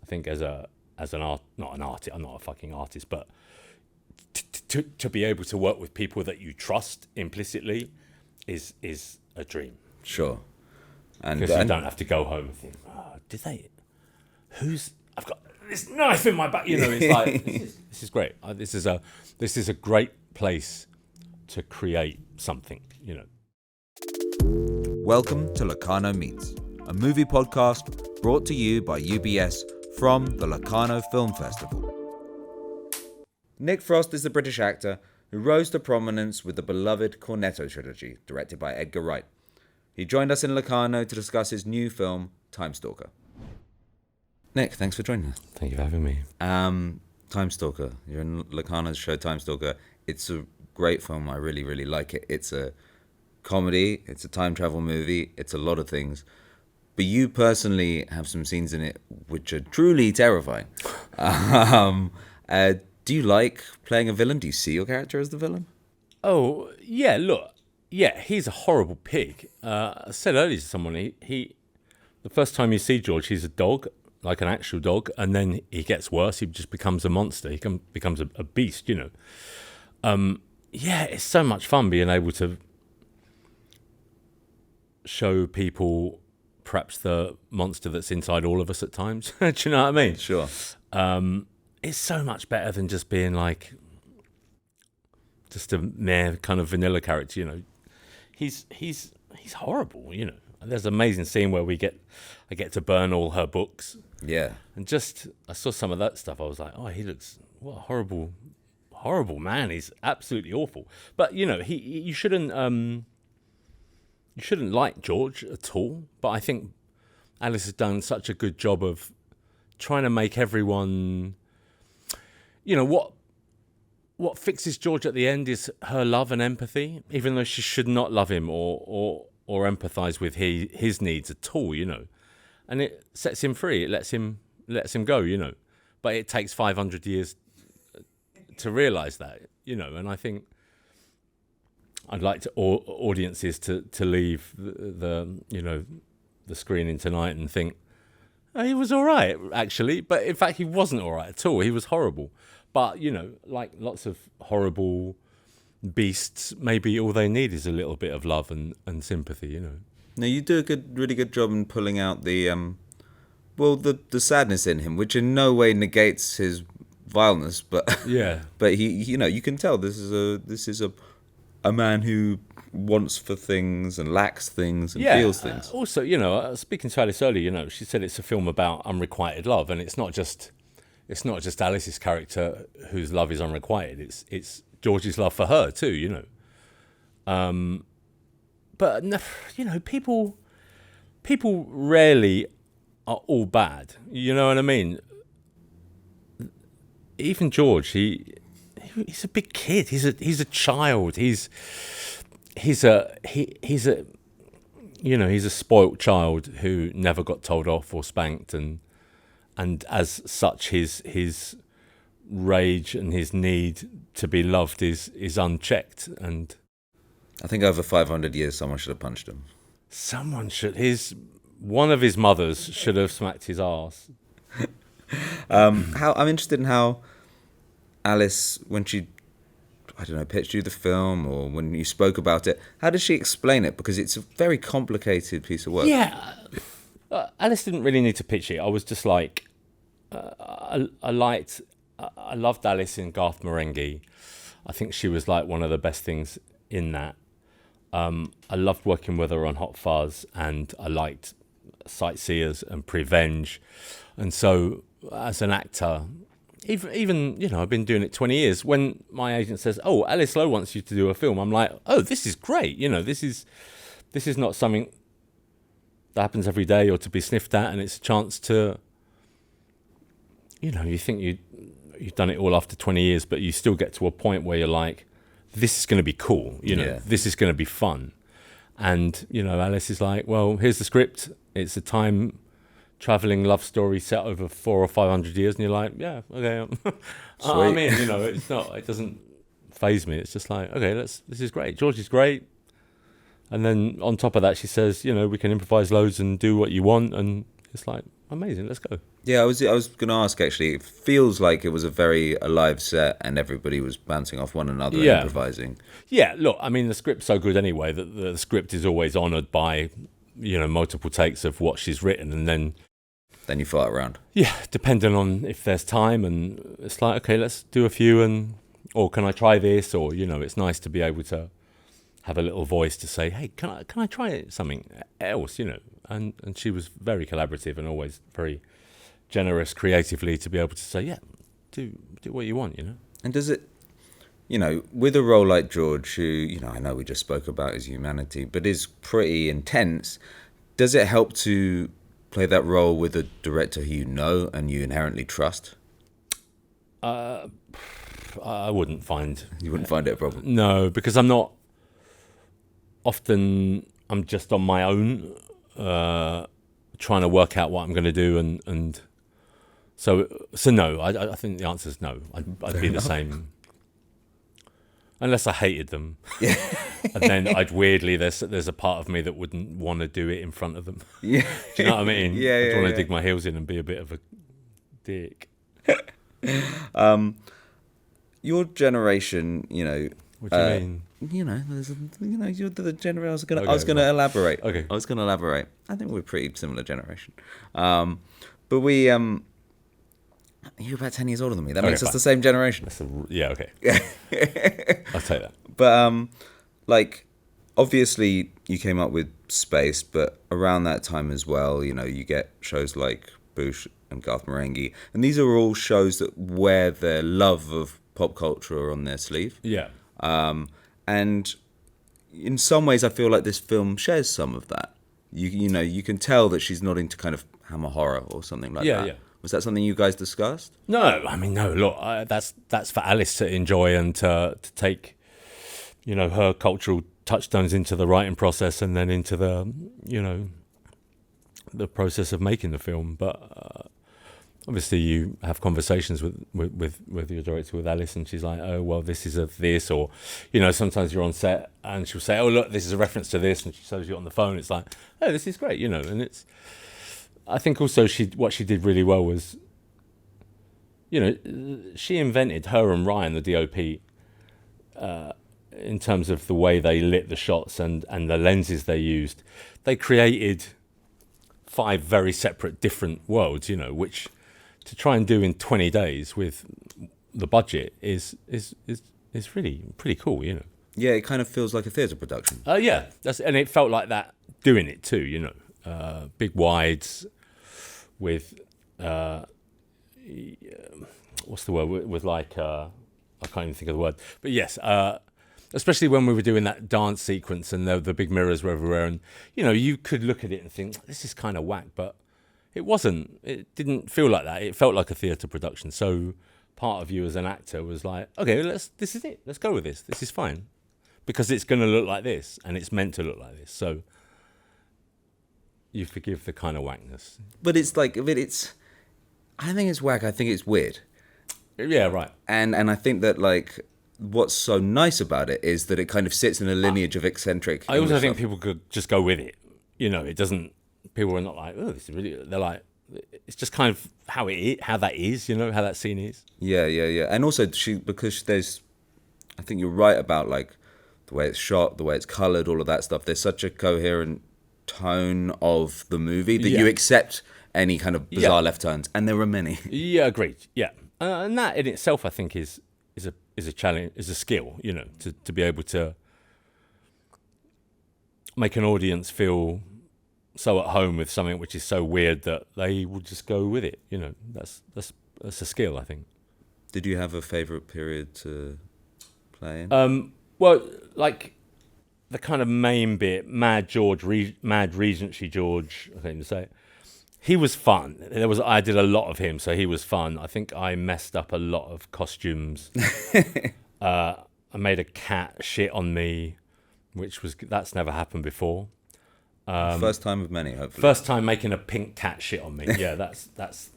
I think as an art, not an artist, I'm not a fucking artist, but to be able to work with people that you trust implicitly is a dream. Sure. And because you don't have to go home and think, I've got this knife in my back. You know, it's like this is great. This is a great place to create something. You know. Welcome to Locarno Meets, a movie podcast brought to you by UBS from the Locarno Film Festival. Nick Frost is the British actor who rose to prominence with the beloved Cornetto trilogy, directed by Edgar Wright. He joined us in Locarno to discuss his new film, Timestalker. Nick, thanks for joining us. Thank you for having me. Timestalker. You're in Locarno's show, Timestalker. It's a great film. I really, really like it. It's a comedy. It's a time travel movie. It's a lot of things. But you personally have some scenes in it which are truly terrifying. Do you like playing a villain? Do you see your character as the villain? Oh, yeah, look. Yeah, he's a horrible pig. I said earlier to someone, he the first time you see George, he's a dog, like an actual dog, and then he gets worse. He just becomes a monster. He becomes a beast, you know. Yeah, it's so much fun being able to show people perhaps the monster that's inside all of us at times. Do you know what I mean? Sure. It's so much better than just being like just a mere kind of vanilla character, you know. He's horrible, you know. And there's an amazing scene where I get to burn all her books. Yeah. And just I saw some of that stuff. I was like, oh, what a horrible man. He's absolutely awful. But you know, you shouldn't like George at all. But I think Alice has done such a good job of trying to make everyone, you know, what fixes George at the end is her love and empathy, even though she should not love him or empathize with his needs at all, you know. And it sets him free. It lets him go, you know. But it takes 500 years to realize that, you know. And I think I'd like audiences to leave the you know, the screening tonight and think, oh, he was all right, actually. But in fact, he wasn't all right at all. He was horrible. But, you know, like lots of horrible beasts, maybe all they need is a little bit of love and sympathy, you know. Now, you do a really good job in pulling out the sadness in him, which in no way negates his vileness, but yeah. But he, you know, you can tell this is a man who wants for things and lacks things and feels things. Also, you know, speaking to Alice earlier, you know, she said it's a film about unrequited love, and it's not just Alice's character whose love is unrequited. It's George's love for her too, you know. But you know, people rarely are all bad. You know what I mean? Even George, he's a big kid. He's a child. He's a you know, he's a spoilt child who never got told off or spanked, and as such his rage and his need to be loved is unchecked. And I think over 500 years someone should have punched him. Someone should. One of his mothers should have smacked his ass. I'm interested in how Alice, when she, I don't know, pitched you the film or when you spoke about it, how did she explain it? Because it's a very complicated piece of work. Yeah. Alice didn't really need to pitch it. I was just like, I loved Alice in Garth Marenghi. I think she was like one of the best things in that. I loved working with her on Hot Fuzz, and I liked Sightseers and Prevenge. And so as an actor, even you know, I've been doing it 20 years. When my agent says, oh, Alice Lowe wants you to do a film, I'm like, oh, this is great. You know, this is not something that happens every day or to be sniffed at, and it's a chance to, you know, you think you've done it all after 20 years, but you still get to a point where you're like, this is going to be cool, you know, This is going to be fun. And, you know, Alice is like, well, here's the script. It's a time traveling love story set over 400 or 500 years. And you're like, yeah, okay. I mean, you know, it doesn't faze me. It's just like, okay, this is great. George is great. And then on top of that, she says, you know, we can improvise loads and do what you want. And it's like, amazing, let's go. Yeah, I was going to ask, actually. It feels like it was a very alive set and everybody was bouncing off one another and improvising. Yeah, look, I mean, the script's so good anyway that the script is always honoured by, multiple takes of what she's written, and then you fart around. Yeah, depending on if there's time, and it's like, okay, let's do a few, or can I try this, or it's nice to be able to have a little voice to say, hey, can I try something else, and she was very collaborative and always very generous creatively to be able to say, yeah, do what you want, And does it, with a role like George, who, I know we just spoke about his humanity, but is pretty intense, does it help to play that role with a director who you know and you inherently trust? I wouldn't find... You wouldn't find it a problem? No, because I'm not... Often I'm just on my own, trying to work out what I'm going to do, and so no. I think the answer is no. I'd be the same, unless I hated them. Yeah. And then I'd weirdly there's a part of me that wouldn't want to do it in front of them. Yeah. Do you know what I mean? Yeah. I'd want to dig my heels in and be a bit of a dick. Your generation, What do you mean? You're the generation. I was gonna elaborate. Okay. I was gonna elaborate. I think we're pretty similar generation, but we you're about 10 years older than me. That makes us the same generation. Okay. I'll take that. But obviously you came up with Space, but around that time as well, you get shows like Boosh and Garth Marenghi, and these are all shows that wear their love of pop culture on their sleeve. Yeah. And in some ways, I feel like this film shares some of that. You can tell that she's not into kind of hammer horror or something like that. Yeah. Was that something you guys discussed? No, I mean, no. Look, that's for Alice to enjoy and to take, her cultural touchstones into the writing process and then into the, the process of making the film. But obviously, you have conversations with your director, with Alice, and she's like, oh, well, this is this, or, sometimes you're on set and she'll say, oh, look, this is a reference to this, and she shows you on the phone. It's like, oh, this is great, and it's. I think also what she did really well was, she invented, her and Ryan, the DOP, in terms of the way they lit the shots and the lenses they used. They created 5 very separate different worlds, which to try and do in 20 days with the budget is really pretty cool, Yeah, it kind of feels like a theatre production. Yeah, and it felt like that doing it too, big wides with what's the word, with like I can't even think of the word, but yes, especially when we were doing that dance sequence and the big mirrors were everywhere, and you could look at it and think this is kind of whack, but it wasn't. It didn't feel like that. It felt like a theatre production. So part of you as an actor was like, okay, this is it. Let's go with this. This is fine because it's going to look like this and it's meant to look like this. So you forgive the kind of whackness. But it's like, I don't think it's whack. I think it's weird. Yeah, right. And I think that what's so nice about it is that it kind of sits in a lineage of eccentric. I also think people could just go with it. It doesn't. People are not like, oh, this is really. They're like, it's just kind of how that is. How that scene is. Yeah. And also because there's, I think you're right about the way it's shot, the way it's coloured, all of that stuff. There's such a coherent tone of the movie that you accept any kind of bizarre left turns, and there are many. Yeah, agreed. Yeah, and that in itself, I think, is a challenge, is a skill. To be able to make an audience feel so at home with something which is so weird that they will just go with it. That's a skill, I think. Did you have a favourite period to play in? Well, the kind of main bit, Mad Regency George, I think to say it. He was fun. I did a lot of him, so he was fun. I think I messed up a lot of costumes. I made a cat shit on me, that's never happened before. First time of many, hopefully. First time making a pink cat shit on me. Yeah, that's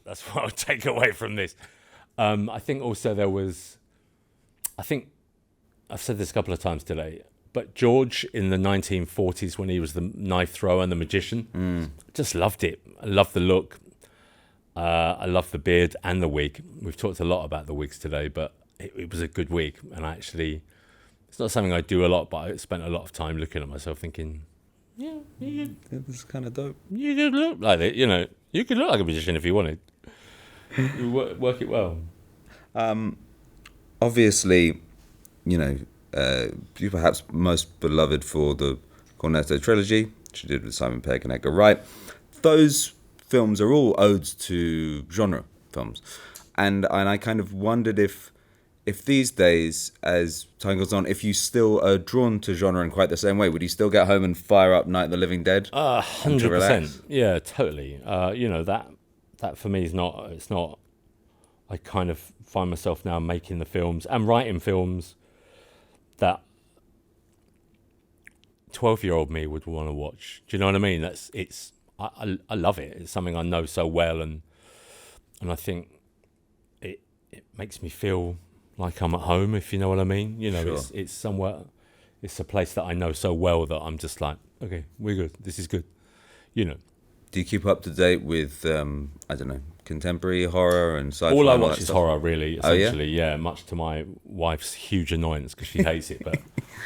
what I'll take away from this. I think also there was, I think I've said this a couple of times today, but George in the 1940s when he was the knife thrower and the magician, just loved it. I loved the look. I love the beard and the wig. We've talked a lot about the wigs today, but it was a good wig. And it's not something I do a lot, but I spent a lot of time looking at myself thinking, yeah, This is kind of dope. you could look like it, You could look like a magician if you wanted. You work it well. Obviously, you're perhaps most beloved for the Cornetto trilogy, which you did with Simon Pegg and Edgar Wright. Those films are all odes to genre films, and I kind of wondered if these days, as time goes on, if you still are drawn to genre in quite the same way. Would you still get home and fire up Night of the Living Dead? 100%. Yeah, totally. That for me is not. It's not. I kind of find myself now making the films and writing films that 12-year-old me would want to watch. Do you know what I mean? I love it. It's something I know so well, and I think it makes me feel like I'm at home, if you know what I mean. Sure. It's somewhere, it's a place that I know so well that I'm just like, okay, we're good. This is good. Do you keep up to date with contemporary horror and sci-fi? All I watch is horror, really. Essentially, Oh, yeah. Much to my wife's huge annoyance because she hates it, but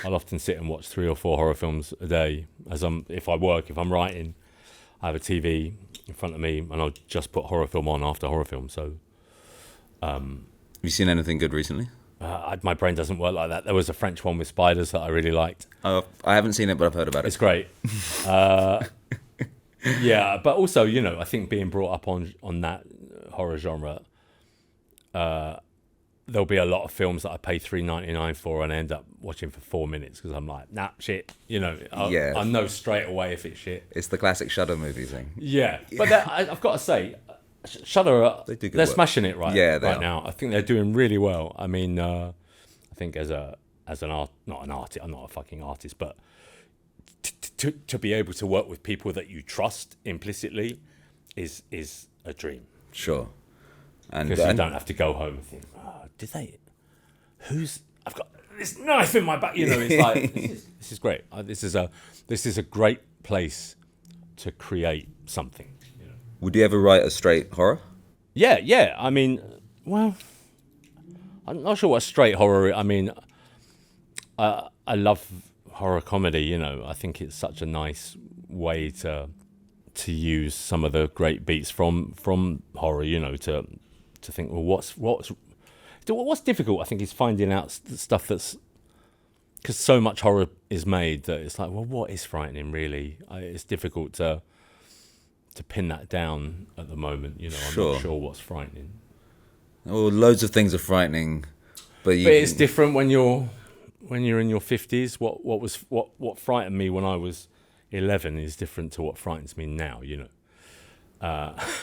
I'll often sit and watch 3 or 4 horror films a day. If I'm writing, I have a TV in front of me, and I'll just put horror film on after horror film. So, have you seen anything good recently? my brain doesn't work like that. There was a French one with spiders that I really liked. I haven't seen it, but I've heard about it. It's great. Yeah, but also, I think being brought up on that horror genre, there'll be a lot of films that I pay $3.99 for and I end up watching for 4 minutes because I'm like, nah, shit. I know straight away if it's shit. It's the classic Shudder movie thing. Yeah, but I've got to say, Shudder, they're smashing it right now. I think they're doing really well. I mean, I think as an art, not an artist, I'm not a fucking artist, but to be able to work with people that you trust implicitly is a dream. Sure. Because you don't have to go home and think, I've got this knife in my back. It's like, this is great. This is a great place to create something. Would you ever write a straight horror? Yeah. I mean, well, I'm not sure what straight horror is. I mean, I love horror comedy. I think it's such a nice way to use some of the great beats from horror. To think, well, what's difficult, I think, is finding out stuff that's, because so much horror is made that it's like, well, what is frightening really? It's difficult to pin that down at the moment. I'm not sure what's frightening. Well, loads of things are frightening, but it's different when you're in your 50s. What frightened me when I was 11 is different to what frightens me now.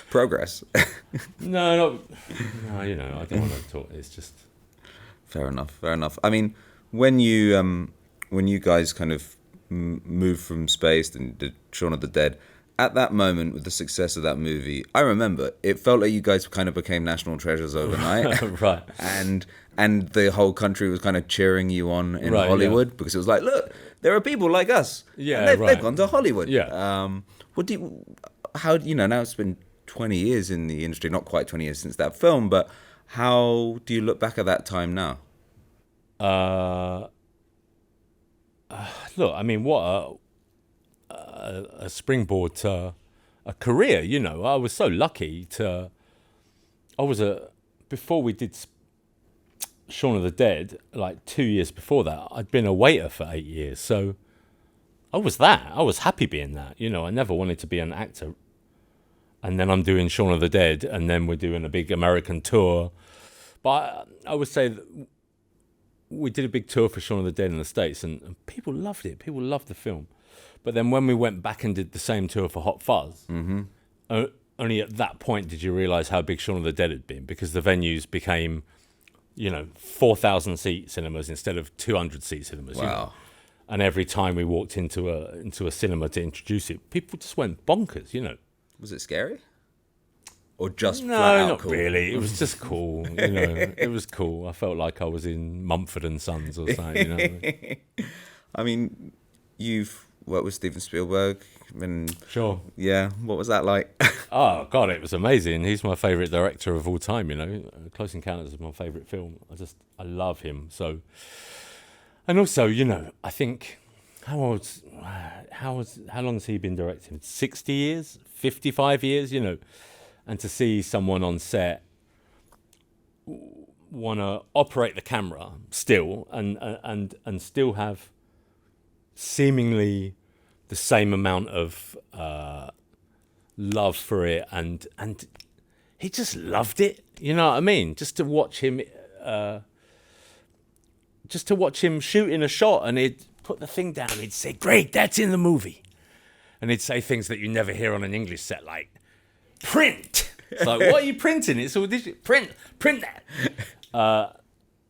Progress. No, I don't want to talk. It's just fair enough. I mean, when you guys kind of moved from space and did Shaun of the Dead, at that moment with the success of that movie, I remember it felt like you guys kind of became national treasures overnight. Right. And the whole country was kind of cheering you on in Hollywood because it was like, look, there are people like us. Yeah, and they've gone to Hollywood. Yeah. Now it's been 20 years in the industry, not quite 20 years since that film, but how do you look back at that time now? Look, I mean, what a springboard to a career, I was so lucky before we did Shaun of the Dead, like 2 years before that, I'd been a waiter for 8 years. So I was happy being that, I never wanted to be an actor. And then I'm doing Shaun of the Dead, and then we're doing a big American tour. But I would say that we did a big tour for Shaun of the Dead in the States, and people loved it. People loved the film. But then when we went back and did the same tour for Hot Fuzz, only at that point did you realise how big Shaun of the Dead had been, because the venues became, 4,000 seat cinemas instead of 200 seat cinemas. Wow. And every time we walked into a cinema to introduce it, people just went bonkers. Was it scary? Or just no, flat out not cool? really. It was just cool. It was cool. I felt like I was in Mumford and Sons or something. I mean, you've worked with Steven Spielberg, and Sure. yeah, what was that like? Oh God, it was amazing. He's my favourite director of all time. You know, Close Encounters is my favourite film. I love him so. And also, you know, I think how long has he been directing? 60 years, 55 years. You know, and to see someone on set want to operate the camera still and still have seemingly the same amount of love for it, and he just loved it. You know what I mean? Just to watch him shooting a shot, and he'd put the thing down, he'd say, "Great, that's in the movie," and he'd say things that you never hear on an English set, like "print." It's like, what are you printing? It's all digital. Print that.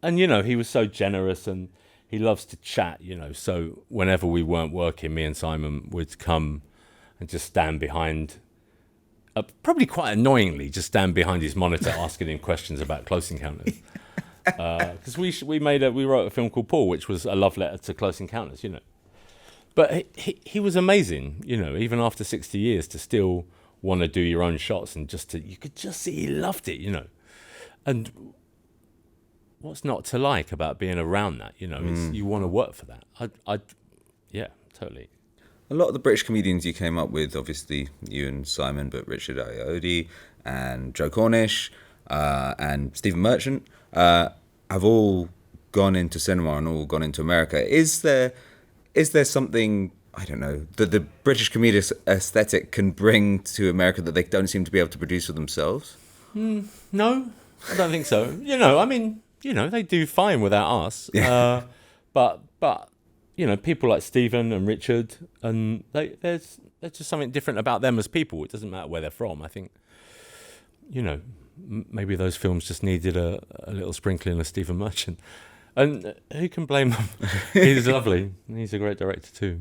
And you know, he was so generous, and he loves to chat. You know, so whenever we weren't working, me and Simon would come and just stand behind. Probably quite annoyingly, just stand behind his monitor asking him questions about Close Encounters. Because we wrote a film called Paul, which was a love letter to Close Encounters, you know. But he was amazing, you know, even after 60 years, to still want to do your own shots, and you could just see he loved it, you know. And what's not to like about being around that, you know? It's, you want to work for that. Yeah, totally. A lot of the British comedians you came up with, obviously you and Simon, but Richard Ayoade and Joe Cornish and Stephen Merchant have all gone into cinema and all gone into America. Is there something, I don't know, that the British comedic aesthetic can bring to America that they don't seem to be able to produce for themselves? No, I don't think so. You know, I mean, you know, they do fine without us. Yeah. But you know, people like Stephen and Richard, and there's just something different about them as people. It doesn't matter where they're from. I think, you know, maybe those films just needed a little sprinkling of Stephen Merchant. And who can blame them? He's lovely. He's a great director too.